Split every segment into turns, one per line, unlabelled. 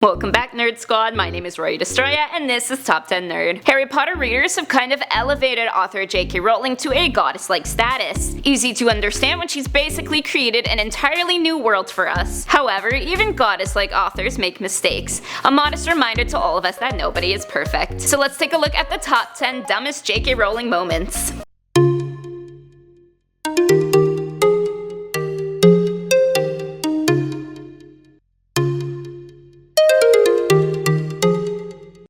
Welcome back, Nerd Squad. My name is Roy Destroya, and this is Top 10 Nerd. Harry Potter readers have kind of elevated author JK Rowling to a goddess-like status. Easy to understand when she's basically created an entirely new world for us. However, even goddess-like authors make mistakes. A modest reminder to all of us that nobody is perfect. So let's take a look at the top 10 dumbest JK Rowling moments.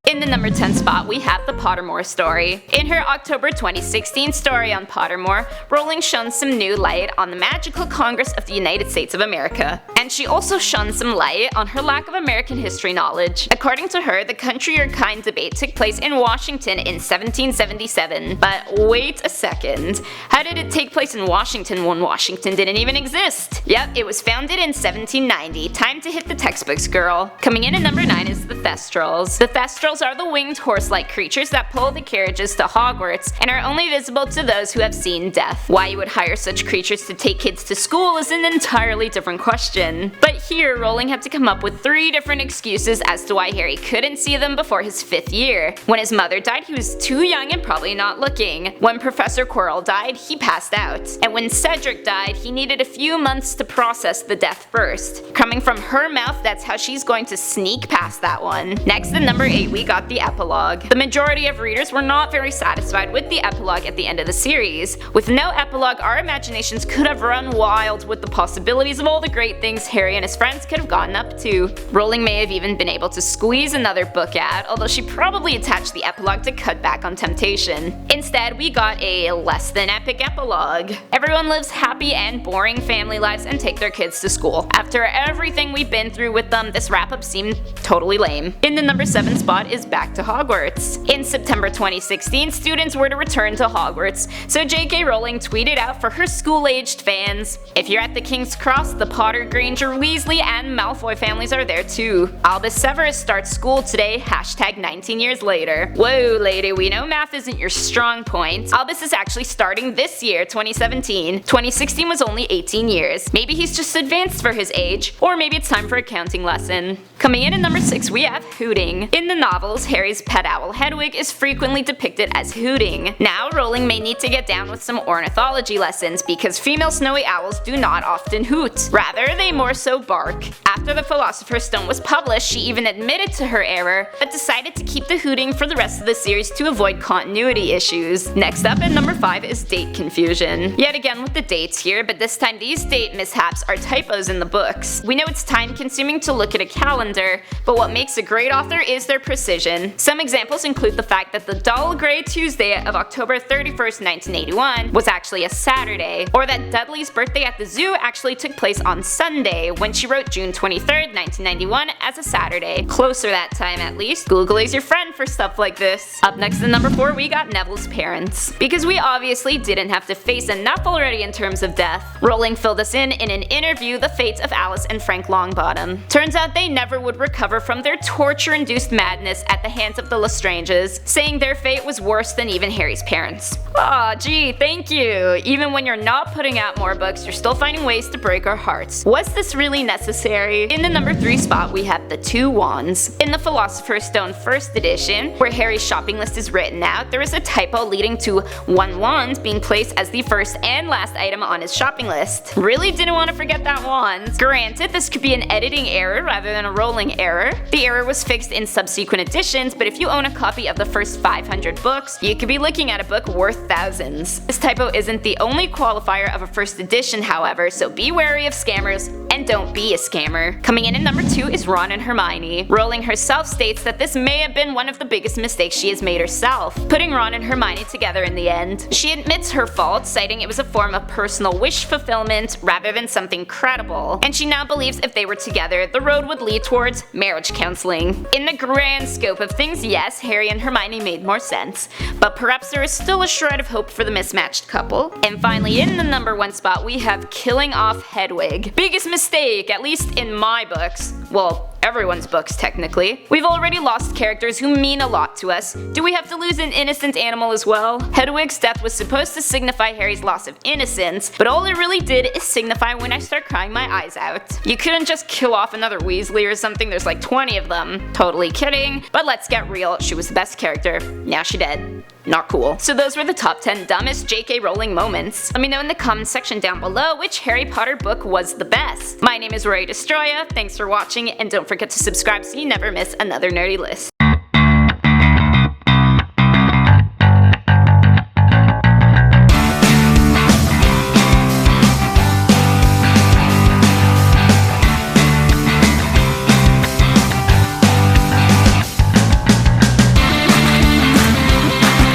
In the number 10 spot, we have the Pottermore story. In her October 2016 story on Pottermore, Rowling shone some new light on the Magical Congress of the United States of America. And she also shone some light on her lack of American history knowledge. According to her, the country or kind debate took place in Washington in 1777. But wait a second. How did it take place in Washington when Washington didn't even exist? Yep, it was founded in 1790. Time to hit the textbooks, girl. Coming in at number 9 is the THESTRALS. The THESTRALS are the winged horse-like creatures that pull the carriages to Hogwarts and are only visible to those who have seen death. Why you would hire such creatures to take kids to school is an entirely different question. But here, Rowling had to come up with 3 different excuses as to why Harry couldn't see them before his 5th year. When his mother died, he was too young and probably not looking. When Professor Quirrell died, he passed out. And when Cedric died, he needed a few months to process the death first. Coming from her mouth, that's how she's going to sneak past that one. Next, at number 8, we got the epilogue. The majority of readers were not very satisfied with the epilogue at the end of the series. With no epilogue, our imaginations could have run wild with the possibilities of all the great things Harry and his friends could have gotten up to. Rowling may have even been able to squeeze another book out, although she probably attached the epilogue to cut back on temptation. Instead, we got a less than epic epilogue. Everyone lives happy and boring family lives and take their kids to school. After everything we've been through with them, this wrap-up seemed totally lame. In the number 7 spot is Back to Hogwarts. In September 2016, students were to return to Hogwarts, so JK Rowling tweeted out for her school-aged fans, "If you're at the King's Cross, the Potter, Granger, Weasley, and Malfoy families are there too. Albus Severus starts school today, hashtag 19 years later." Whoa lady, we know math isn't your strong point. Albus is actually starting this year, 2017. 2016 was only 18 years. Maybe he's just advanced for his age, or maybe it's time for a counting lesson. Coming in at number 6, we have hooting. In the novels, Harry's pet owl Hedwig is frequently depicted as hooting. Now, Rowling may need to get down with some ornithology lessons because female snowy owls do not often hoot. Rather, they more so bark. After the Philosopher's Stone was published, she even admitted to her error, but decided to keep the hooting for the rest of the series to avoid continuity issues. Next up at number 5 is date confusion. Yet again with the dates here, but this time these date mishaps are typos in the books. We know it's time consuming to look at a calendar, but what makes a great author is their precision. Some examples include the fact that the dull gray Tuesday of October 31st, 1981 was actually a Saturday, or that Dudley's birthday at the zoo actually took place on Sunday, when she wrote June 23rd, 1991 as a Saturday. Closer that time at least. Google is your friend for stuff like this. Up next at number 4, we got Neville's parents. Because we obviously didn't have to face enough already in terms of death, Rowling filled us in an interview the fate of Alice and Frank Longbottom. Turns out they never would recover from their torture-induced madness at the hands of the Lestranges, saying their fate was worse than even Harry's parents. Aw, gee, thank you. Even when you're not putting out more books, you're still finding ways to break our hearts. Was this really necessary? In the number 3 spot, we have the 2 wands. In the Philosopher's Stone first edition, where Harry's shopping list is written out, there is a typo leading to 1 wand being placed as the first and last item on his shopping list. Really didn't want to forget that wand. Granted, this could be an editing error rather than a Rowling error. The error was fixed in subsequent editions, but if you own a copy of the first 500 books, you could be looking at a book worth thousands. This typo isn't the only qualifier of a first edition, however, so be wary of scammers and don't be a scammer. Coming in at number 2 is Ron and Hermione. Rowling herself states that this may have been one of the biggest mistakes she has made herself, putting Ron and Hermione together in the end. She admits her fault, citing it was a form of personal wish fulfillment rather than something credible, and she now believes if they were together, the road would lead towards marriage counseling. In the grand scope of things, yes, Harry and Hermione made more sense, but perhaps there is still a shred of hope for the mismatched couple. And finally, in the number 1 spot, we have killing off Hedwig. Biggest mistake, at least in my books. Well, everyone's books technically. We've already lost characters who mean a lot to us. Do we have to lose an innocent animal as well? Hedwig's death was supposed to signify Harry's loss of innocence, but all it really did is signify when I start crying my eyes out. You couldn't just kill off another Weasley or something, there's like 20 of them. Totally kidding, but let's get real, she was the best character. Now she dead. Not cool. So those were the top 10 dumbest JK Rowling moments. Let me know in the comments section down below which Harry Potter book was the best. My name is Rory Destroya, thanks for watching, and don't forget to subscribe so you never miss another nerdy list.